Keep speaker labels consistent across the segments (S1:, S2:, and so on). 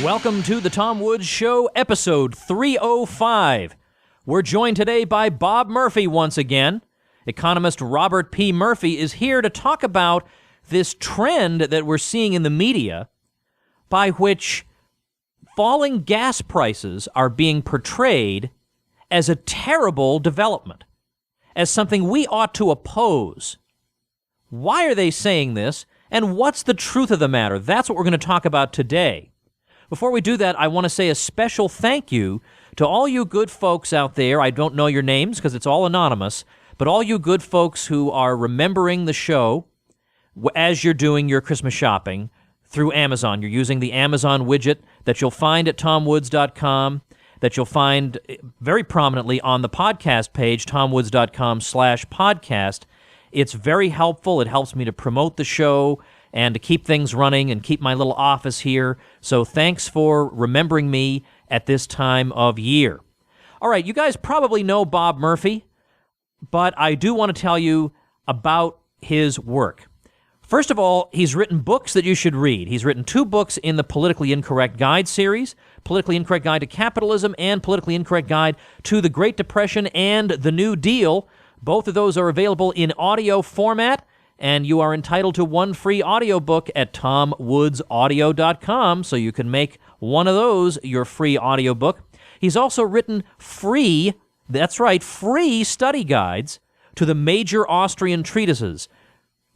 S1: Welcome to the Tom Woods Show, episode 305. We're joined today by Bob Murphy once again. Economist Robert P. Murphy is here to talk about this trend that we're seeing in the media by which falling gas prices are being portrayed as a terrible development, as something we ought to oppose. Why are they saying this, and what's the truth of the matter? That's what we're going to talk about today. Before we do that, I want to say a special thank you to all you good folks out there. I don't know your names because it's all anonymous, but all you good folks who are remembering the show as you're doing your Christmas shopping through Amazon. You're using the Amazon widget that you'll find at tomwoods.com, that you'll find very prominently on the podcast page, tomwoods.com/podcast. It's very helpful. It helps me to promote the show and to keep things running and keep my little office here. So thanks for remembering me at this time of year. All right, you guys probably know Bob Murphy, but I do want to tell you about his work. First of all, he's written books that you should read. He's written 2 books in the Politically Incorrect Guide series, Politically Incorrect Guide to Capitalism and Politically Incorrect Guide to the Great Depression and the New Deal. Both of those are available in audio format, and you are entitled to 1 free audiobook at tomwoodsaudio.com, so you can make one of those your free audiobook. He's also written free study guides to the major Austrian treatises,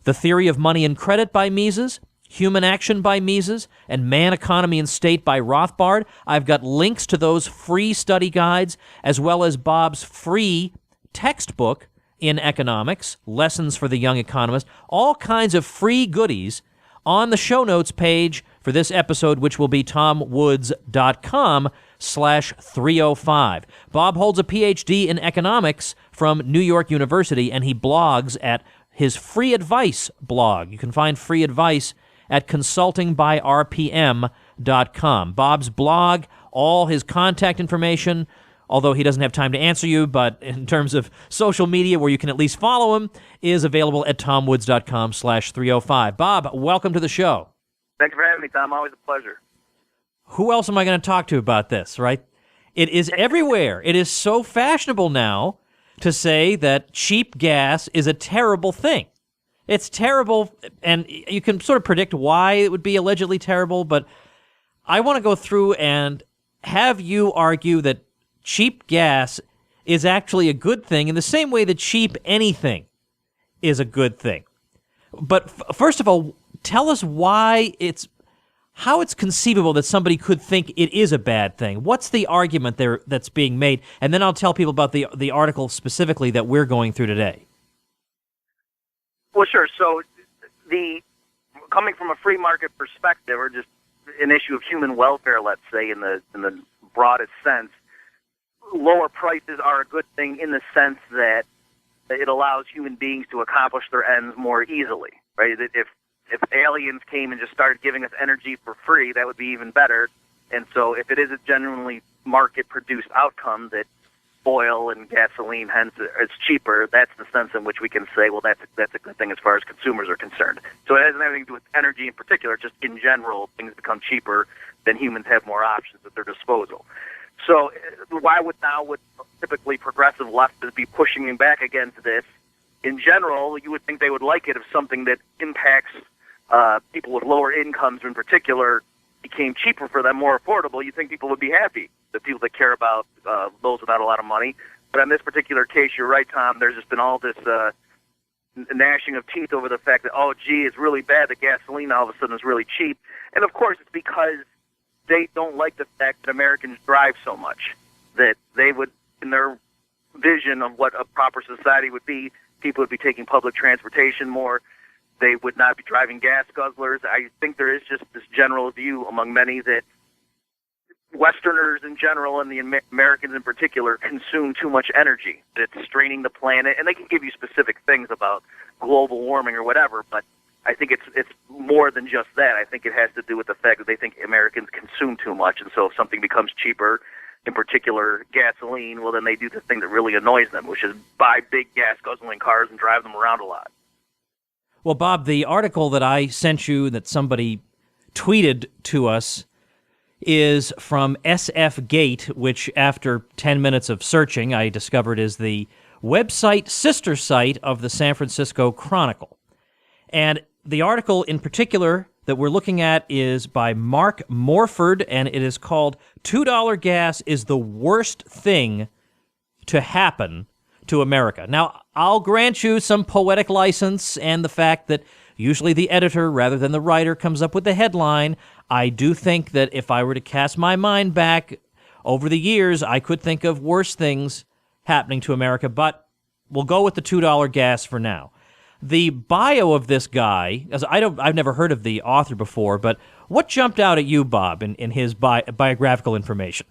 S1: The Theory of Money and Credit by Mises, Human Action by Mises, and Man, Economy, and State by Rothbard. I've got links to those free study guides, as well as Bob's free textbook in economics, Lessons for the Young Economist, all kinds of free goodies on the show notes page for this episode, which will be tomwoods.com/305. Bob holds a PhD in economics from New York University, and he blogs at his free advice blog. You can find free advice at consultingbyrpm.com. Bob's blog, all his contact information, although he doesn't have time to answer you, but in terms of social media where you can at least follow him, is available at tomwoods.com/305. Bob, welcome to the show.
S2: Thanks for having me, Tom. Always a pleasure.
S1: Who else am I going to talk to about this, right? It is everywhere. It is so fashionable now to say that cheap gas is a terrible thing. It's terrible, and you can sort of predict why it would be allegedly terrible, but I want to go through and have you argue that cheap gas is actually a good thing in the same way that cheap anything is a good thing. But first of all, tell us how it's conceivable that somebody could think it is a bad thing. What's the argument there that's being made? And then I'll tell people about the article specifically that we're going through today.
S2: Well, sure. So coming from a free market perspective, or just an issue of human welfare, let's say, in the broadest sense, lower prices are a good thing in the sense that it allows human beings to accomplish their ends more easily, right? If aliens came and just started giving us energy for free, that would be even better. And so if it is a genuinely market-produced outcome that oil and gasoline, hence, is cheaper, that's the sense in which we can say, well, that's a good thing as far as consumers are concerned. So it hasn't anything to do with energy in particular, just in general, things become cheaper, then humans have more options at their disposal. So why would typically progressive leftists be pushing back against this? In general, you would think they would like it if something that impacts people with lower incomes in particular became cheaper for them, more affordable. You think people would be happy, the people that care about those without a lot of money. But in this particular case, you're right, Tom, there's just been all this gnashing of teeth over the fact that, oh, gee, it's really bad that gasoline all of a sudden is really cheap. And, of course, it's because they don't like the fact that Americans drive so much, that they would, in their vision of what a proper society would be, people would be taking public transportation more. They would not be driving gas guzzlers. I think there is just this general view among many that Westerners in general and the Americans in particular consume too much energy, that it's straining the planet. And they can give you specific things about global warming or whatever, but I think it's more than just that. I think it has to do with the fact that they think Americans consume too much, and so if something becomes cheaper, in particular gasoline, well, then they do the thing that really annoys them, which is buy big gas-guzzling cars and drive them around a lot.
S1: Well, Bob, the article that I sent you that somebody tweeted to us is from SF Gate, which after 10 minutes of searching, I discovered is the website sister site of the San Francisco Chronicle. And the article in particular that we're looking at is by Mark Morford, and it is called $2 Gas is the Worst Thing to Happen to America. Now, I'll grant you some poetic license and the fact that usually the editor rather than the writer comes up with the headline. I do think that if I were to cast my mind back over the years, I could think of worse things happening to America, but we'll go with the $2 gas for now. The bio of this guy, as I've never heard of the author before, but what jumped out at you, Bob, in his biographical information?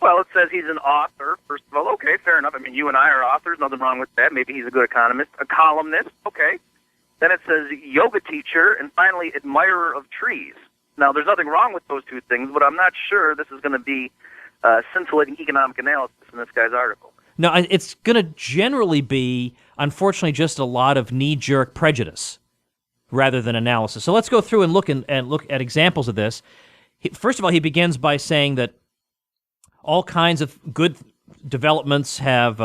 S2: Well, it says he's an author. First of all, okay, fair enough. I mean, you and I are authors, nothing wrong with that. Maybe he's a good economist. A columnist, okay. Then it says yoga teacher, and finally, admirer of trees. Now, there's nothing wrong with those two things, but I'm not sure this is going to be scintillating economic analysis in this guy's article.
S1: No, it's going to generally be, unfortunately, just a lot of knee-jerk prejudice rather than analysis. So let's go through and look at examples of this. First of all, he begins by saying that all kinds of good developments have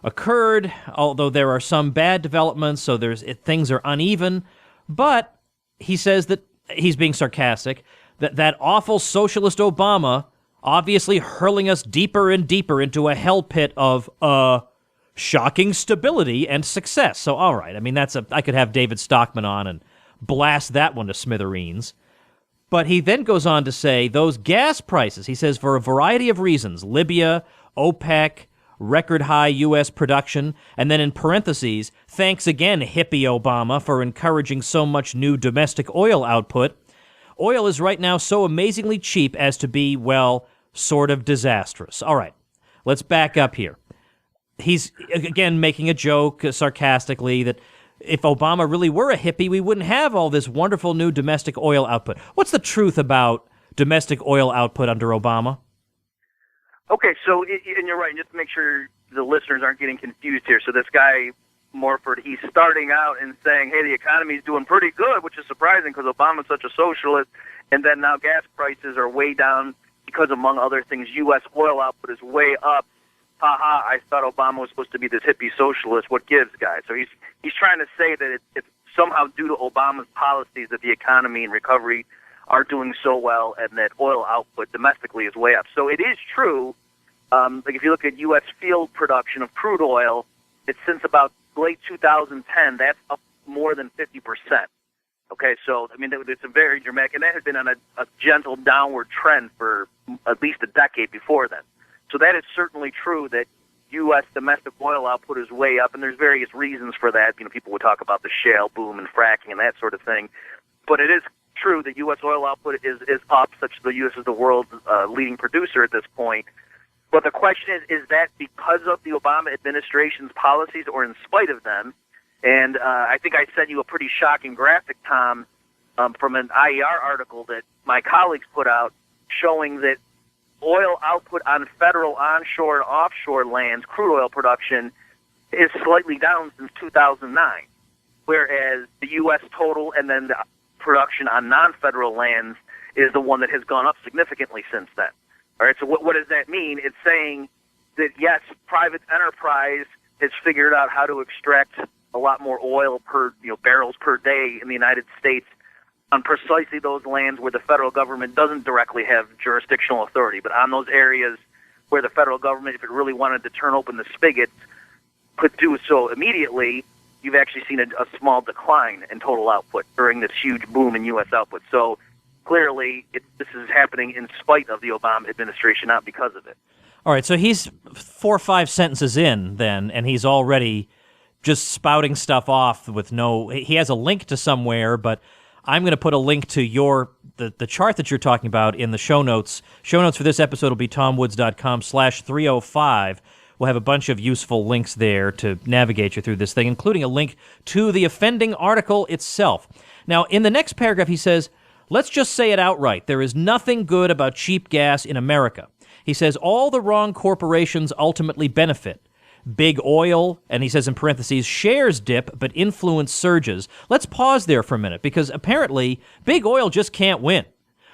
S1: occurred, although there are some bad developments, so things are uneven. But he says that he's being sarcastic, that awful socialist Obama obviously hurling us deeper and deeper into a hell pit of shocking stability and success. So, all right, I mean, I could have David Stockman on and blast that one to smithereens. But he then goes on to say those gas prices, he says, for a variety of reasons, Libya, OPEC, record high U.S. production, and then in parentheses, thanks again, hippie Obama, for encouraging so much new domestic oil output. Oil is right now so amazingly cheap as to be, well, sort of disastrous. All right, let's back up here. He's, again, making a joke sarcastically that if Obama really were a hippie, we wouldn't have all this wonderful new domestic oil output. What's the truth about domestic oil output under Obama?
S2: Okay, so, and you're right, just to make sure the listeners aren't getting confused here. So this guy, Morford, he's starting out and saying, hey, the economy's doing pretty good, which is surprising because Obama's such a socialist, and then now gas prices are way down because, among other things, U.S. oil output is way up. Ha-ha, I thought Obama was supposed to be this hippie socialist. What gives, guys? So he's trying to say that it's somehow due to Obama's policies that the economy and recovery are doing so well and that oil output domestically is way up. So it is true. Like if you look at U.S. field production of crude oil, it's since about late 2010, that's up more than 50%. Okay, so, I mean, it's a very dramatic, and that has been on a gentle downward trend for at least a decade before then. So that is certainly true that U.S. domestic oil output is way up, and there's various reasons for that. You know, people would talk about the shale boom and fracking and that sort of thing. But it is true that U.S. oil output is up, such that the U.S. is the world's leading producer at this point. But the question is that because of the Obama administration's policies or in spite of them? And I think I sent you a pretty shocking graphic, Tom, from an IER article that my colleagues put out showing that oil output on federal onshore and offshore lands, crude oil production, is slightly down since 2009, whereas the U.S. total and then the production on non-federal lands is the one that has gone up significantly since then. All right, so what does that mean? It's saying that, yes, private enterprise has figured out how to extract a lot more oil per barrels per day in the United States on precisely those lands where the federal government doesn't directly have jurisdictional authority. But on those areas where the federal government, if it really wanted to turn open the spigots, could do so immediately, you've actually seen a small decline in total output during this huge boom in U.S. output. So clearly, this is happening in spite of the Obama administration, not because of it.
S1: All right, so he's 4 or 5 sentences in then, and he's already just spouting stuff off with he has a link to somewhere, but I'm going to put a link to the chart that you're talking about in the show notes. Show notes for this episode will be tomwoods.com/305. We'll have a bunch of useful links there to navigate you through this thing, including a link to the offending article itself. Now, in the next paragraph, he says, let's just say it outright. There is nothing good about cheap gas in America. He says all the wrong corporations ultimately benefit. Big oil, and he says in parentheses, shares dip, but influence surges. Let's pause there for a minute, because apparently big oil just can't win.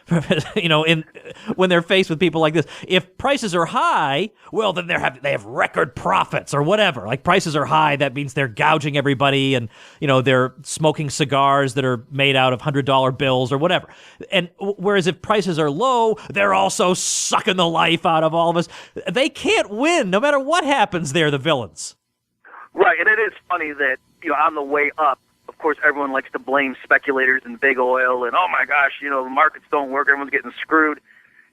S1: when they're faced with people like this. If prices are high, well, then they have record profits or whatever. Like, prices are high, that means they're gouging everybody, and they're smoking cigars that are made out of $100 bills or whatever. And whereas if prices are low, they're also sucking the life out of all of us. They can't win, no matter what happens. They're the villains.
S2: Right, and it is funny that on the way up, of course, everyone likes to blame speculators and big oil, and oh my gosh, the markets don't work, everyone's getting screwed.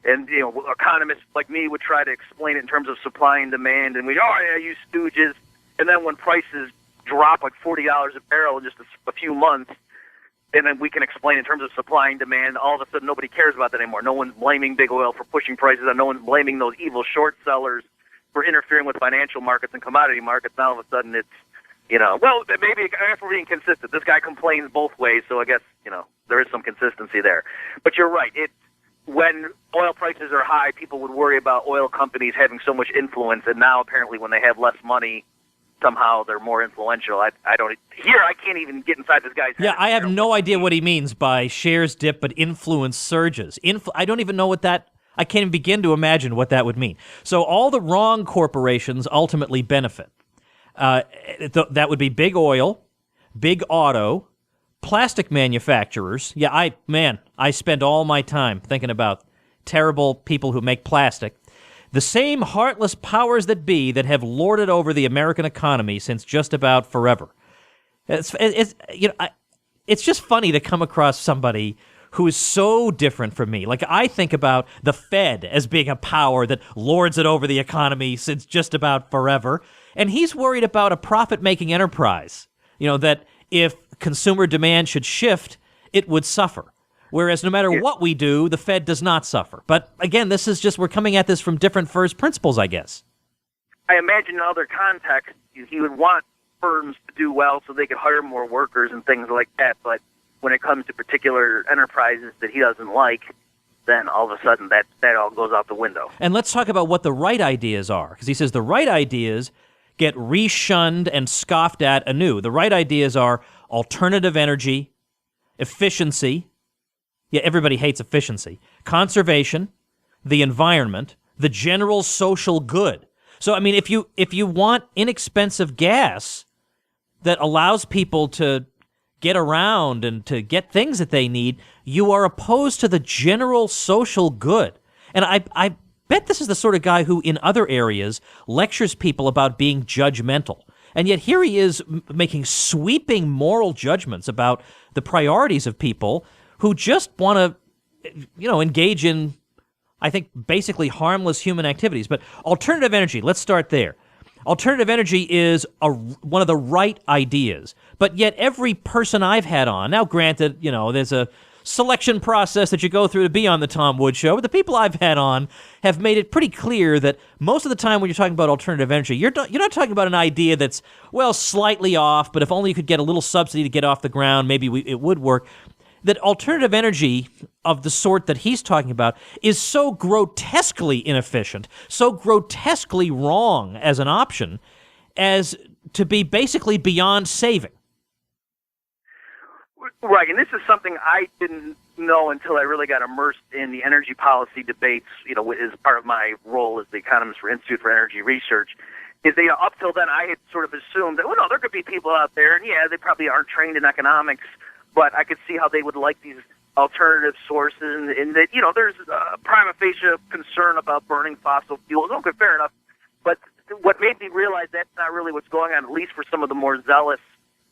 S2: And economists like me would try to explain it in terms of supply and demand, and you stooges. And then when prices drop like $40 a barrel in just a few months, and then we can explain in terms of supply and demand, all of a sudden nobody cares about that anymore. No one's blaming big oil for pushing prices, and no one's blaming those evil short sellers for interfering with financial markets and commodity markets. Now all of a sudden it's, well, maybe I guess we're being consistent. This guy complains both ways, so I guess, there is some consistency there. But you're right. When oil prices are high, people would worry about oil companies having so much influence, and now apparently when they have less money, somehow they're more influential. I can't even get inside this guy's head.
S1: Yeah, I have no idea what he means by shares dip but influence surges. I don't even know what that... I can't even begin to imagine what that would mean. So all the wrong corporations ultimately benefit. That would be big oil, big auto, plastic manufacturers. Yeah, I spend all my time thinking about terrible people who make plastic. The same heartless powers that be that have lorded over the American economy since just about forever. It's just funny to come across somebody who is so different from me. Like, I think about the Fed as being a power that lords it over the economy since just about forever. And he's worried about a profit-making enterprise, that if consumer demand should shift, it would suffer. Whereas no matter what we do, the Fed does not suffer. But again, this is just, we're coming at this from different first principles, I guess.
S2: I imagine in other contexts, he would want firms to do well so they could hire more workers and things like that. But when it comes to particular enterprises that he doesn't like, then all of a sudden that all goes out the window.
S1: And let's talk about what the right ideas are, because he says the right ideas get reshunned and scoffed at anew. The right ideas are alternative energy, efficiency. Yeah, everybody hates efficiency. Conservation, the environment, the general social good. So, I mean, if you want inexpensive gas that allows people to get around and to get things that they need, you are opposed to the general social good. And I bet this is the sort of guy who, in other areas, lectures people about being judgmental. And yet here he is making sweeping moral judgments about the priorities of people who just want to, engage in, I think, basically harmless human activities. But alternative energy, let's start there. Alternative energy is one of the right ideas. But yet every person I've had on, now granted, there's a selection process that you go through to be on the Tom Woods Show, but the people I've had on have made it pretty clear that most of the time when you're talking about alternative energy, you're not talking about an idea that's, well, slightly off, but if only you could get a little subsidy to get off the ground, maybe it would work. That alternative energy of the sort that he's talking about is so grotesquely inefficient, so grotesquely wrong as an option, as to be basically beyond saving.
S2: Right, and this is something I didn't know until I really got immersed in the energy policy debates, as part of my role as the economist for Institute for Energy Research, is that up till then I had sort of assumed that, there could be people out there, and they probably aren't trained in economics, but I could see how they would like these alternative sources, and that, there's a prima facie concern about burning fossil fuels. Okay, fair enough. But what made me realize that's not really what's going on, at least for some of the more zealous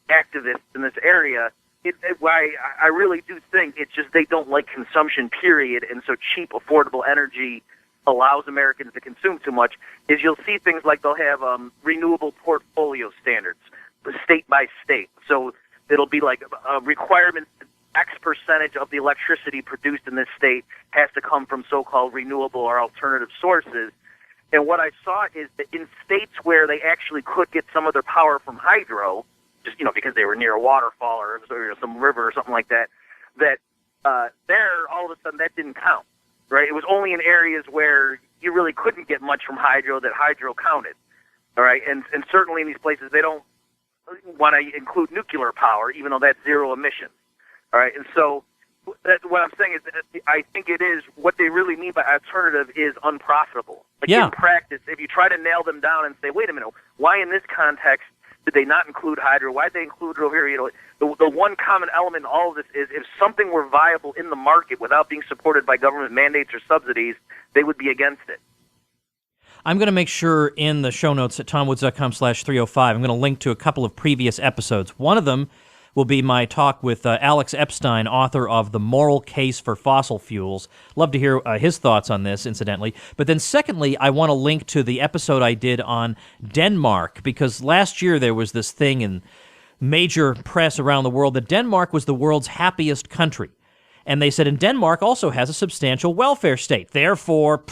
S2: activists in this area. I really do think it's just they don't like consumption, period, and so cheap, affordable energy allows Americans to consume too much, is you'll see things like they'll have renewable portfolio standards, state by state. So it'll be like a requirement X percentage of the electricity produced in this state has to come from so-called renewable or alternative sources. And what I saw is that in states where they actually could get some of their power from hydro, just, because they were near a waterfall or some river or something like that, there, all of a sudden, that didn't count, right? It was only in areas where you really couldn't get much from hydro that hydro counted, all right? And certainly in these places, they don't want to include nuclear power, even though that's zero emissions, all right? And so That's what I'm saying is that I think it is what they really mean by alternative is unprofitable. Like
S1: Yeah.
S2: in practice, if you try to nail them down and say, wait a minute, why in this context did they not include hydro? Why did they include it over here? You know, the one common element in all of this is if something were viable in the market without being supported by government mandates or subsidies, they would be against it.
S1: I'm going to make sure in the show notes at tomwoods.com/305, I'm going to link to a couple of previous episodes. One of them will be my talk with Alex Epstein, author of The Moral Case for Fossil Fuels. Love to hear his thoughts on this, incidentally. But then secondly, I want to link to the episode I did on Denmark, because last year there was this thing in major press around the world that Denmark was the world's happiest country. And they said, and Denmark also has a substantial welfare state. Therefore,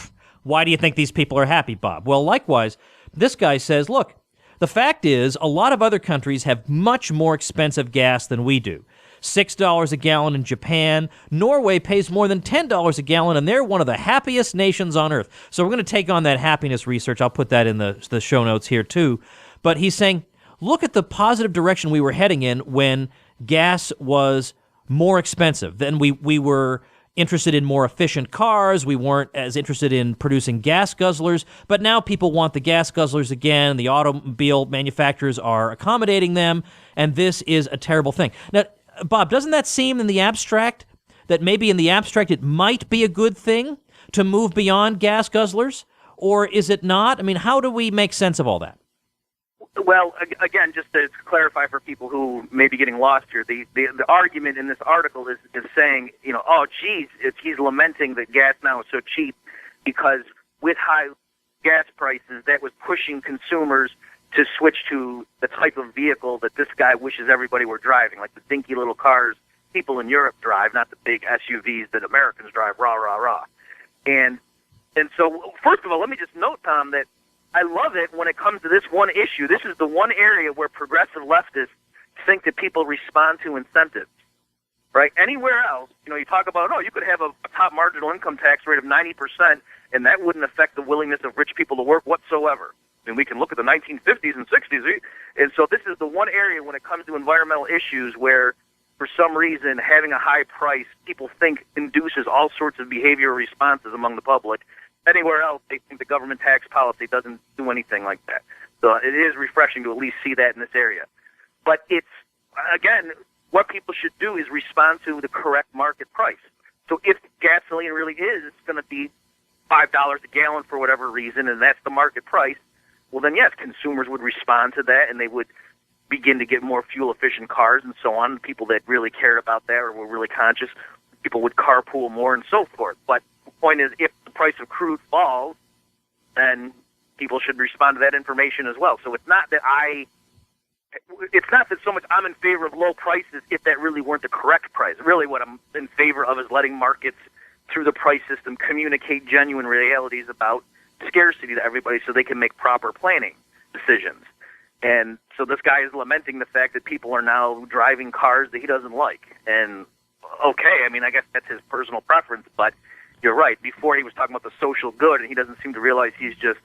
S1: why do you think these people are happy, Bob? Well, likewise, this guy says, look, the fact is, a lot of other countries have much more expensive gas than we do. $6 a gallon in Japan. Norway pays more than $10 a gallon, and they're one of the happiest nations on earth. So we're going to take on that happiness research. I'll put that in the show notes here, too. But he's saying, look at the positive direction we were heading in when gas was more expensive. Then we were interested in more efficient cars. We weren't as interested in producing gas guzzlers, but now people want the gas guzzlers again. The automobile manufacturers are accommodating them, and this is a terrible thing. Now, Bob, doesn't that seem in the abstract that maybe in the abstract it might be a good thing to move beyond gas guzzlers, or is it not? I mean, how do we make sense of all that?
S2: Well, again, just to clarify for people who may be getting lost here, the argument in this article is saying, you know, oh, geez, he's lamenting that gas now is so cheap because with high gas prices, that was pushing consumers to switch to the type of vehicle that this guy wishes everybody were driving, like the dinky little cars people in Europe drive, not the big SUVs that Americans drive, rah, rah, rah. And so, first of all, let me just note, Tom, that I love it when it comes to this one issue. This is the one area where progressive leftists think that people respond to incentives, right? Anywhere else, you know, you talk about, oh, you could have a top marginal income tax rate of 90%, and that wouldn't affect the willingness of rich people to work whatsoever. I mean, we can look at the 1950s and 60s, and so this is the one area when it comes to environmental issues where, for some reason, having a high price, people think induces all sorts of behavioral responses among the public. Anywhere else, they think the government tax policy doesn't do anything like that. So it is refreshing to at least see that in this area. But it's, again, what people should do is respond to the correct market price. So if gasoline really is going to be $5 a gallon for whatever reason, and that's the market price, well then, yes, consumers would respond to that, and they would begin to get more fuel-efficient cars and so on. People that really cared about that or were really conscious, people would carpool more and so forth. But the point is, if the price of crude falls, then people should respond to that information as well. So it's not that so much I'm in favor of low prices if that really weren't the correct price. Really what I'm in favor of is letting markets, through the price system, communicate genuine realities about scarcity to everybody so they can make proper planning decisions. And so this guy is lamenting the fact that people are now driving cars that he doesn't like. And okay, I mean, I guess that's his personal preference, but you're right. Before he was talking about the social good, and he doesn't seem to realize he's just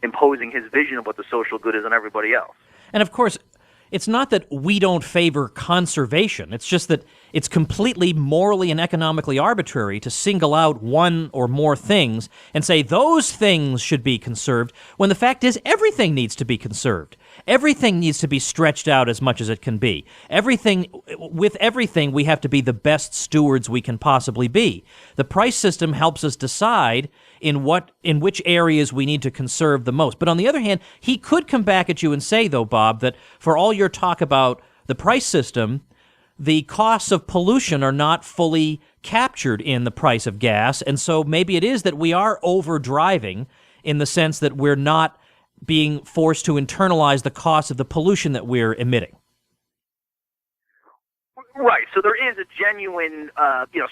S2: imposing his vision of what the social good is on everybody else.
S1: And of course, it's not that we don't favor conservation. It's just that it's completely morally and economically arbitrary to single out one or more things and say those things should be conserved, when the fact is everything needs to be conserved. Everything needs to be stretched out as much as it can be. With everything, we have to be the best stewards we can possibly be. The price system helps us decide in which areas we need to conserve the most. But on the other hand, he could come back at you and say, though, Bob, that for all your talk about the price system, the costs of pollution are not fully captured in the price of gas, and so maybe it is that we are over-driving in the sense that we're not being forced to internalize the cost of the pollution that we're emitting.
S2: Right. So there is a genuine,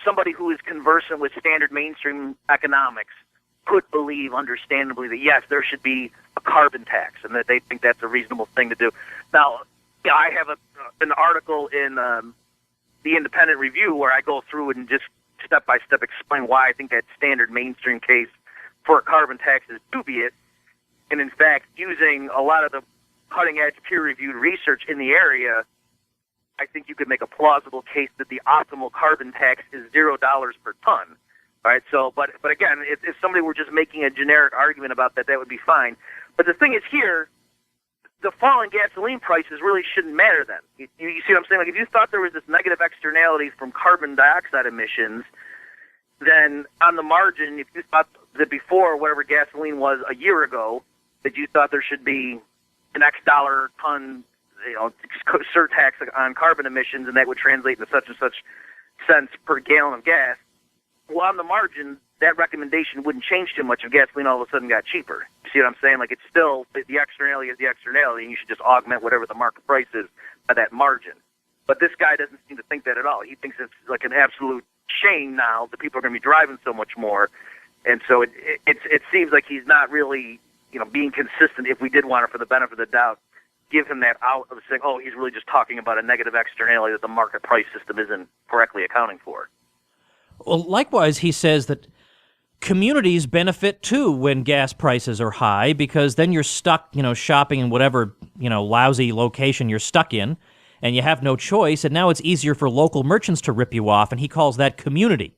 S2: somebody who is conversant with standard mainstream economics could believe, understandably, that yes, there should be a carbon tax, and that they think that's a reasonable thing to do. Now, I have an article in the Independent Review where I go through and just step by step explain why I think that standard mainstream case for a carbon tax is dubious. And in fact, using a lot of the cutting-edge peer-reviewed research in the area, I think you could make a plausible case that the optimal carbon tax is $0 per ton. All right. So, but again, if somebody were just making a generic argument about that, that would be fine. But the thing is here, the fall in gasoline prices really shouldn't matter then. You see what I'm saying? Like, if you thought there was this negative externality from carbon dioxide emissions, then on the margin, if you thought that before whatever gasoline was a year ago, that you thought there should be an X dollar ton, surtax on carbon emissions, and that would translate into such and such cents per gallon of gas. Well, on the margin, that recommendation wouldn't change too much if gasoline all of a sudden got cheaper. You see what I'm saying? Like, it's still, the externality is the externality, and you should just augment whatever the market price is by that margin. But this guy doesn't seem to think that at all. He thinks it's like an absolute shame now that people are going to be driving so much more. And so it seems like he's not really, being consistent. If we did want to, for the benefit of the doubt, give him that out of saying, oh, he's really just talking about a negative externality that the market price system isn't correctly accounting for.
S1: Well, likewise, he says that communities benefit too when gas prices are high, because then you're stuck, shopping in whatever, lousy location you're stuck in, and you have no choice, and now it's easier for local merchants to rip you off, and he calls that community.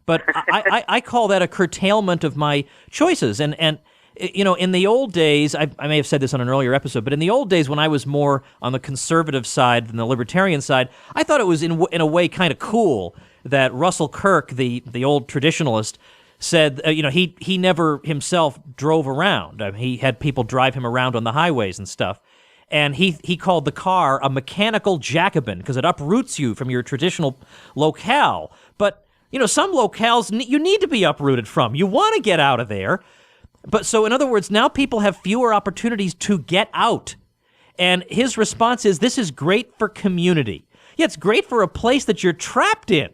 S1: But I call that a curtailment of my choices. And in the old days, I may have said this on an earlier episode, but in the old days when I was more on the conservative side than the libertarian side, I thought it was in a way kind of cool that Russell Kirk, the old traditionalist, said, he never himself drove around. He had people drive him around on the highways and stuff. And he called the car a mechanical Jacobin because it uproots you from your traditional locale. But, some locales you need to be uprooted from. You want to get out of there. But so, in other words, now people have fewer opportunities to get out. And his response is, this is great for community. Yeah, it's great for a place that you're trapped in,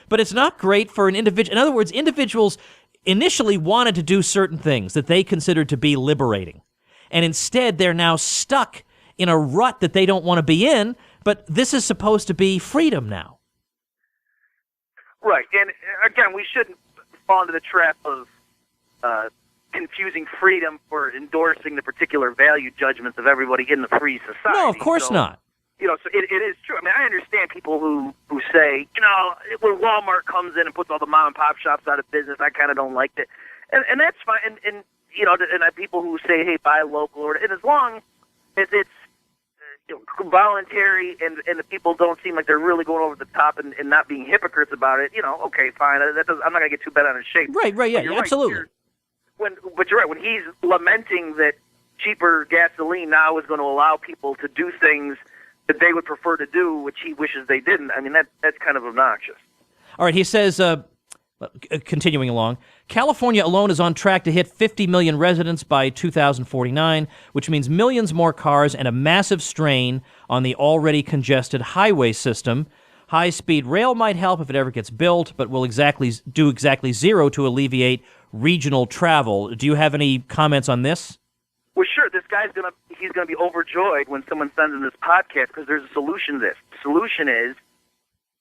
S1: but it's not great for an individual. In other words, individuals initially wanted to do certain things that they considered to be liberating. And instead, they're now stuck in a rut that they don't want to be in, but this is supposed to be freedom now.
S2: Right. And again, we shouldn't fall into the trap of confusing freedom for endorsing the particular value judgments of everybody in the free society.
S1: No, of course not.
S2: So it is true. I mean, I understand people who say, when Walmart comes in and puts all the mom and pop shops out of business, I kind of don't like it. And that's fine. And people who say, hey, buy local, and as long as it's voluntary and the people don't seem like they're really going over the top and not being hypocrites about it, okay, fine. I'm not going to get too bent on his shape.
S1: Right, yeah, absolutely.
S2: But you're right. When he's lamenting that cheaper gasoline now is going to allow people to do things that they would prefer to do, which he wishes they didn't, I mean, that's kind of obnoxious.
S1: All right, he says, continuing along, California alone is on track to hit 50 million residents by 2049, which means millions more cars and a massive strain on the already congested highway system. High-speed rail might help if it ever gets built, but will do exactly zero to alleviate regional travel. Do you have any comments on this?
S2: Well, sure. This guy's he's gonna be overjoyed when someone sends him this podcast because there's a solution to this. The solution is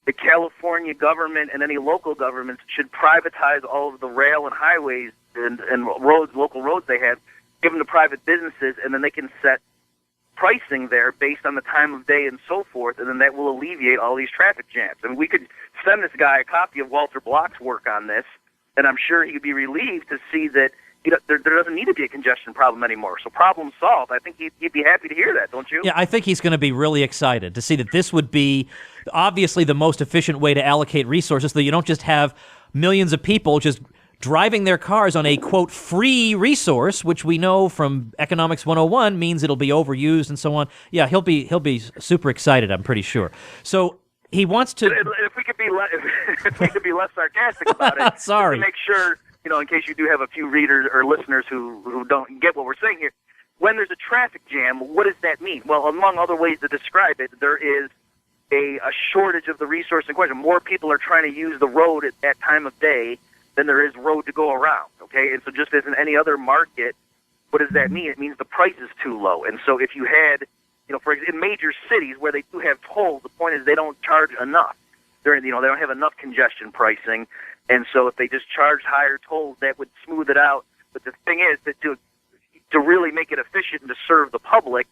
S2: the California government and any local governments should privatize all of the rail and highways and roads, local roads they have, give them to private businesses, and then they can set pricing there based on the time of day and so forth, and then that will alleviate all these traffic jams. I mean, we could send this guy a copy of Walter Block's work on this, and I'm sure he'd be relieved to see that there doesn't need to be a congestion problem anymore. So problem solved. I think he'd be happy to hear that, don't you?
S1: Yeah, I think he's going to be really excited to see that this would be obviously the most efficient way to allocate resources, so that you don't just have millions of people just driving their cars on a, quote, free resource, which we know from Economics 101 means it'll be overused and so on. Yeah, he'll be super excited, I'm pretty sure. So he wants to...
S2: If we could be less sarcastic about it,
S1: sorry.
S2: To make sure, in case you do have a few readers or listeners who don't get what we're saying here, when there's a traffic jam, what does that mean? Well, among other ways to describe it, there is a shortage of the resource in question. More people are trying to use the road at that time of day than there is road to go around, okay? And so just as in any other market, what does that mean? It means the price is too low. And so if you had, for example, in major cities where they do have tolls, the point is they don't charge enough. They don't have enough congestion pricing. And so if they just charged higher tolls, that would smooth it out. But the thing is that to really make it efficient and to serve the public,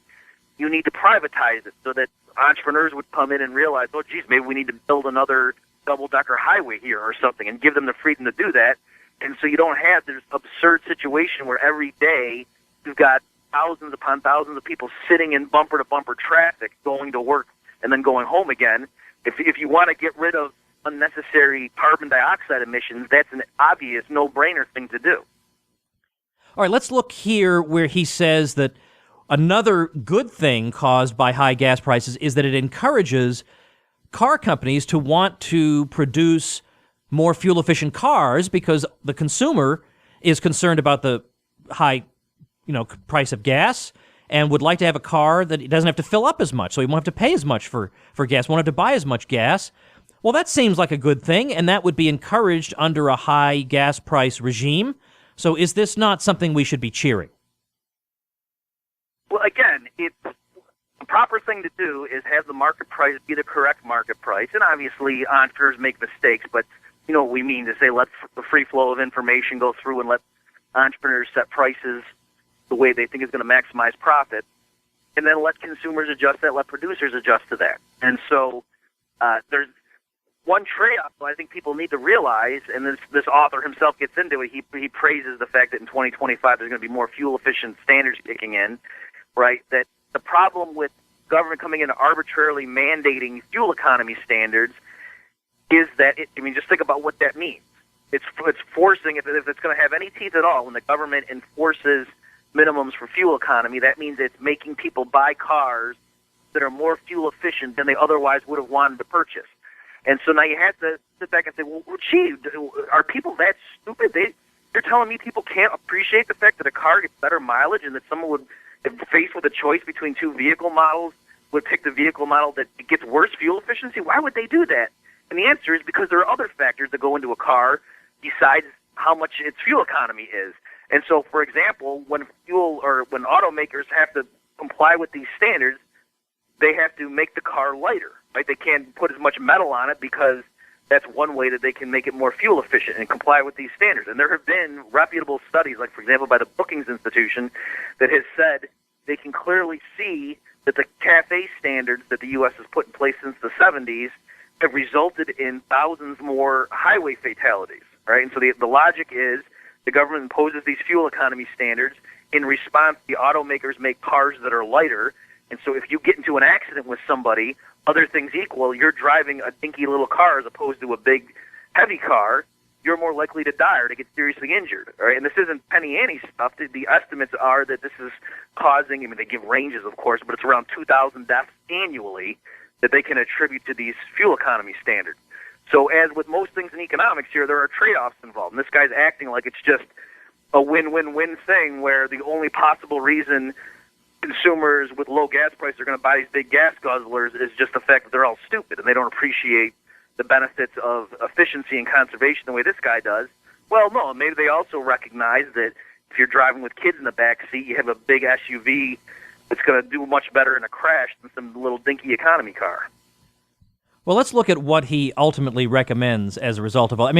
S2: you need to privatize it so that entrepreneurs would come in and realize, oh, geez, maybe we need to build another double-decker highway here or something, and give them the freedom to do that. And so you don't have this absurd situation where every day you've got thousands upon thousands of people sitting in bumper-to-bumper traffic going to work and then going home again. If you want to get rid of unnecessary carbon dioxide emissions, that's an obvious no-brainer thing to do.
S1: All right, let's look here where he says that another good thing caused by high gas prices is that it encourages car companies to want to produce more fuel-efficient cars because the consumer is concerned about the high, price of gas and would like to have a car that doesn't have to fill up as much, so he won't have to pay as much for gas, won't have to buy as much gas. Well, that seems like a good thing, and that would be encouraged under a high gas price regime. So is this not something we should be cheering?
S2: Well, again, the proper thing to do is have the market price be the correct market price, and obviously entrepreneurs make mistakes, but you know what we mean to say let the free flow of information go through and let entrepreneurs set prices the way they think is going to maximize profit, and then let consumers adjust that, let producers adjust to that. And so there's one trade-off I think people need to realize, and this author himself gets into it. He praises the fact that in 2025 there's going to be more fuel-efficient standards kicking in, right? That the problem with government coming in and arbitrarily mandating fuel economy standards is that, just think about what that means. It's forcing, if it's going to have any teeth at all, when the government enforces minimums for fuel economy, that means it's making people buy cars that are more fuel efficient than they otherwise would have wanted to purchase. And so now you have to sit back and say, well, gee, are people that stupid? They're telling me people can't appreciate the fact that a car gets better mileage and that someone would, if faced with a choice between two vehicle models, would pick the vehicle model that gets worse fuel efficiency? Why would they do that? And the answer is because there are other factors that go into a car besides how much its fuel economy is. And so, for example, when automakers have to comply with these standards, they have to make the car lighter, right? They can't put as much metal on it because that's one way that they can make it more fuel efficient and comply with these standards. And there have been reputable studies, like, for example, by the Brookings Institution, that has said they can clearly see that the CAFE standards that the U.S. has put in place since the 70s have resulted in thousands more highway fatalities, right? And so the logic is the government imposes these fuel economy standards. In response, the automakers make cars that are lighter. And so if you get into an accident with somebody, other things equal, you're driving a dinky little car as opposed to a big, heavy car, you're more likely to die or to get seriously injured. Right? And this isn't penny ante stuff. The estimates are that this is causing, they give ranges, of course, but it's around 2,000 deaths annually that they can attribute to these fuel economy standards. So as with most things in economics here, there are trade-offs involved. And this guy's acting like it's just a win-win-win thing where the only possible reason consumers with low gas prices are going to buy these big gas guzzlers is just the fact that they're all stupid and they don't appreciate the benefits of efficiency and conservation the way this guy does. Well, no, maybe they also recognize that if you're driving with kids in the back seat, you have a big SUV that's going to do much better in a crash than some little dinky economy car.
S1: Well, let's look at what he ultimately recommends as a result of all.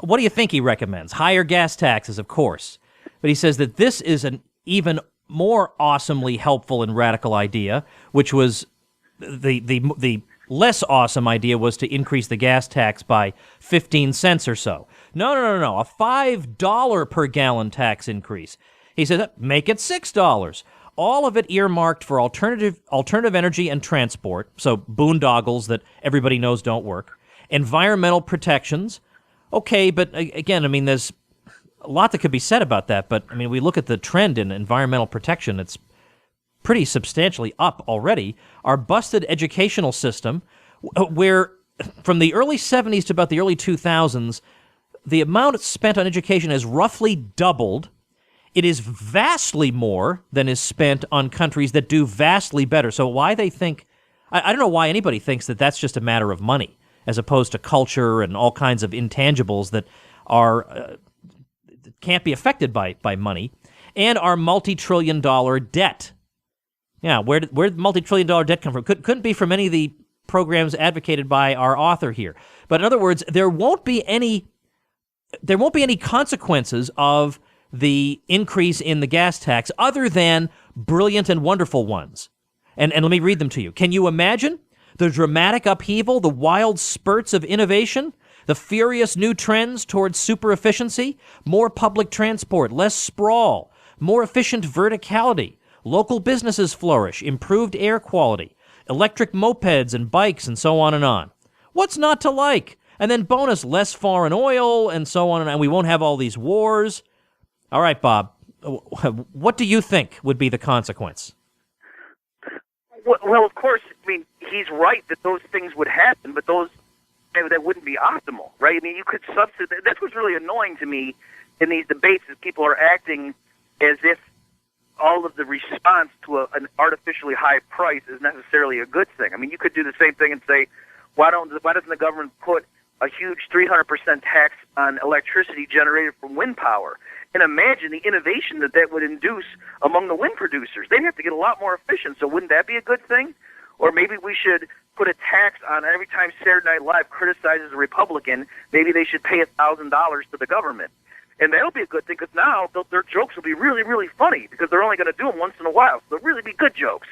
S1: What do you think he recommends? Higher gas taxes, of course. But he says that this is an even more awesomely helpful and radical idea, which was the less awesome idea was to increase the gas tax by 15 cents or so. No, a $5 per gallon tax increase. He says, make it $6. All of it earmarked for alternative energy and transport, so boondoggles that everybody knows don't work, environmental protections. Okay, but again, there's a lot that could be said about that, but we look at the trend in environmental protection, it's pretty substantially up already. Our busted educational system, where from the early 70s to about the early 2000s, the amount spent on education has roughly doubled. It is vastly more than is spent on countries that do vastly better. So why they think, I don't know why anybody thinks that that's just a matter of money, as opposed to culture and all kinds of intangibles that are can't be affected by money, and our multi-trillion-dollar debt. Yeah, where did multi-trillion-dollar debt come from? Couldn't be from any of the programs advocated by our author here. But in other words, there won't be any consequences of the increase in the gas tax other than brilliant and wonderful ones. And let me read them to you. Can you imagine the dramatic upheaval, the wild spurts of innovation, the furious new trends towards super efficiency, more public transport, less sprawl, more efficient verticality, local businesses flourish, improved air quality, electric mopeds and bikes, and so on and on. What's not to like? And then bonus, less foreign oil, and so on, and we won't have all these wars. All right, Bob, what do you think would be the consequence?
S2: Well, of course, I mean, he's right that those things would happen, but that wouldn't be optimal, right? I mean, you could substitute. That's what's really annoying to me in these debates is people are acting as if all of the response to an artificially high price is necessarily a good thing. I mean, you could do the same thing and say, why doesn't the government put a huge 300% tax on electricity generated from wind power? And imagine the innovation that would induce among the wind producers. They'd have to get a lot more efficient, so wouldn't that be a good thing? Or maybe we should put a tax on every time Saturday Night Live criticizes a Republican, maybe they should pay $1,000 to the government. And that'll be a good thing, because now their jokes will be really, really funny, because they're only going to do them once in a while. So they'll really be good jokes.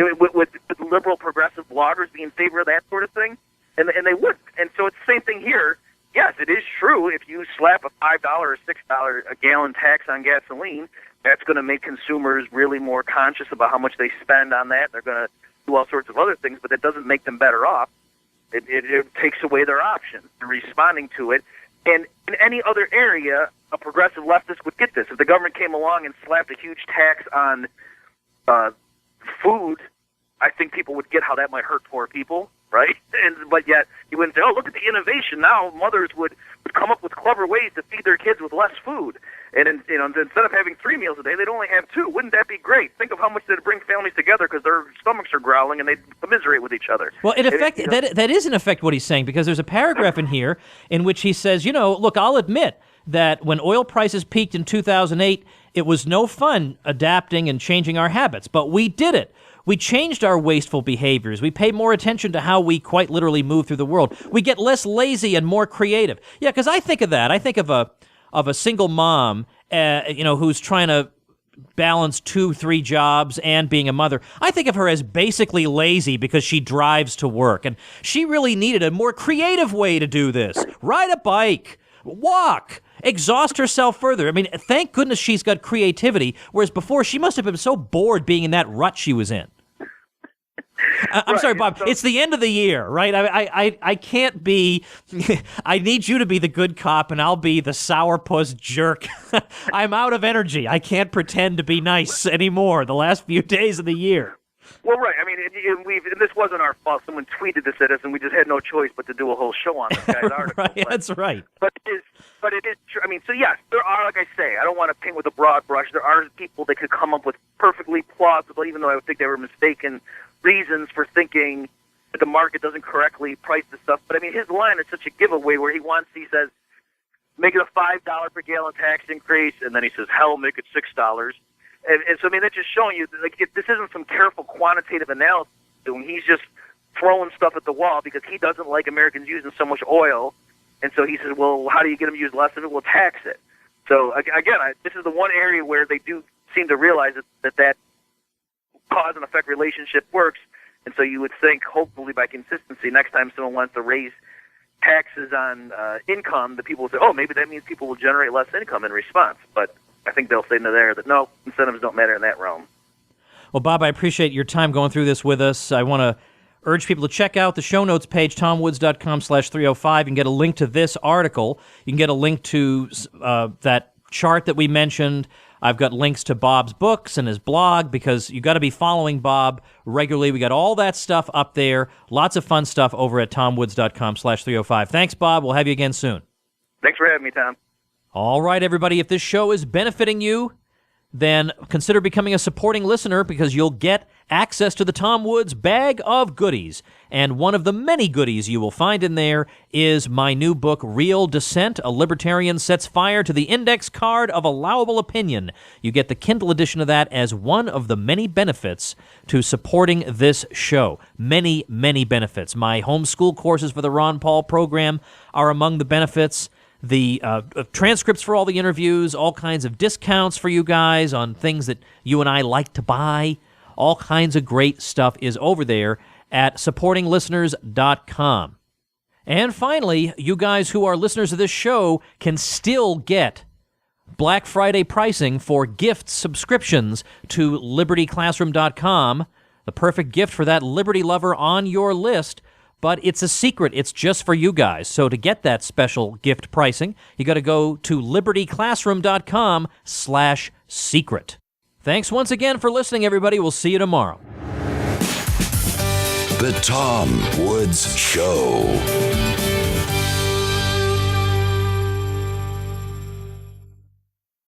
S2: With liberal, progressive bloggers being in favor of that sort of thing, and they would. And so it's the same thing here. Yes, it is true. If you slap a $5 or $6 a gallon tax on gasoline, that's going to make consumers really more conscious about how much they spend on that. They're going to do all sorts of other things, but that doesn't make them better off. It takes away their option in responding to it. And in any other area, a progressive leftist would get this. If the government came along and slapped a huge tax on food, I think people would get how that might hurt poor people, right? But yet you wouldn't say, oh, look at the innovation. Now mothers would come up with clever ways to feed their kids with less food. And instead of having 3 meals a day, they'd only have 2. Wouldn't that be great? Think of how much they'd bring families together because their stomachs are growling and they'd commiserate with each other.
S1: Well, in effect, that is in effect what he's saying, because there's a paragraph in here in which he says, look, I'll admit that when oil prices peaked in 2008, it was no fun adapting and changing our habits, but we did it. We changed our wasteful behaviors. We pay more attention to how we quite literally move through the world. We get less lazy and more creative. Yeah, because I think of that. I think of a single mom, who's trying to balance 2-3 jobs and being a mother. I think of her as basically lazy because she drives to work, and she really needed a more creative way to do this. Ride a bike, walk, exhaust herself further. I mean, thank goodness she's got creativity, whereas before she must have been so bored being in that rut she was in. I'm sorry, Bob. It's the end of the year, right? I can't be. I need you to be the good cop, and I'll be the sourpuss jerk. I'm out of energy. I can't pretend to be nice anymore. The last few days of the year.
S2: Well, right. I mean, and this wasn't our fault. Someone tweeted this at us, and we just had no choice but to do a whole show on this guy's article.
S1: Right, that's right.
S2: But it is true. I mean, so yes, there are, like I say, I don't want to paint with a broad brush. There are people that could come up with perfectly plausible, even though I would think they were mistaken, reasons for thinking that the market doesn't correctly price the stuff. But I mean, his line is such a giveaway where he says, make it a $5 per gallon tax increase, and then he says, hell, make it $6. And so, I mean, that's just showing you, like, this isn't some careful quantitative analysis. He's just throwing stuff at the wall because he doesn't like Americans using so much oil. And so he says, well, how do you get them to use less of it? We'll tax it. So, again, this is the one area where they do seem to realize that cause and effect relationship works. And so you would think, hopefully, by consistency, next time someone wants to raise taxes on income, the people will say, oh, maybe that means people will generate less income in response. But I think they'll say that no, incentives don't matter in that realm.
S1: Well, Bob, I appreciate your time going through this with us. I want to urge people to check out the show notes page, tomwoods.com/305. You can get a link to this article. You can get a link to that chart that we mentioned. I've got links to Bob's books and his blog, because you got to be following Bob regularly. We got all that stuff up there. Lots of fun stuff over at tomwoods.com/305. Thanks, Bob. We'll have you again soon.
S2: Thanks for having me, Tom.
S1: All right, everybody, if this show is benefiting you, then consider becoming a supporting listener, because you'll get access to the Tom Woods bag of goodies. And one of the many goodies you will find in there is my new book, Real Dissent, A Libertarian Sets Fire to the Index Card of Allowable Opinion. You get the Kindle edition of that as one of the many benefits to supporting this show. Many, many benefits. My homeschool courses for the Ron Paul program are among the benefits. The transcripts for all the interviews, all kinds of discounts for you guys on things that you and I like to buy, All kinds of great stuff is over there at supportinglisteners.com. And finally, you guys who are listeners of this show can still get Black Friday pricing for gift subscriptions to libertyclassroom.com, the perfect gift for that Liberty lover on your list. But it's a secret. It's just for you guys. So to get that special gift pricing, you got to go to libertyclassroom.com/secret. Thanks once again for listening, everybody. We'll see you tomorrow.
S3: The Tom Woods Show.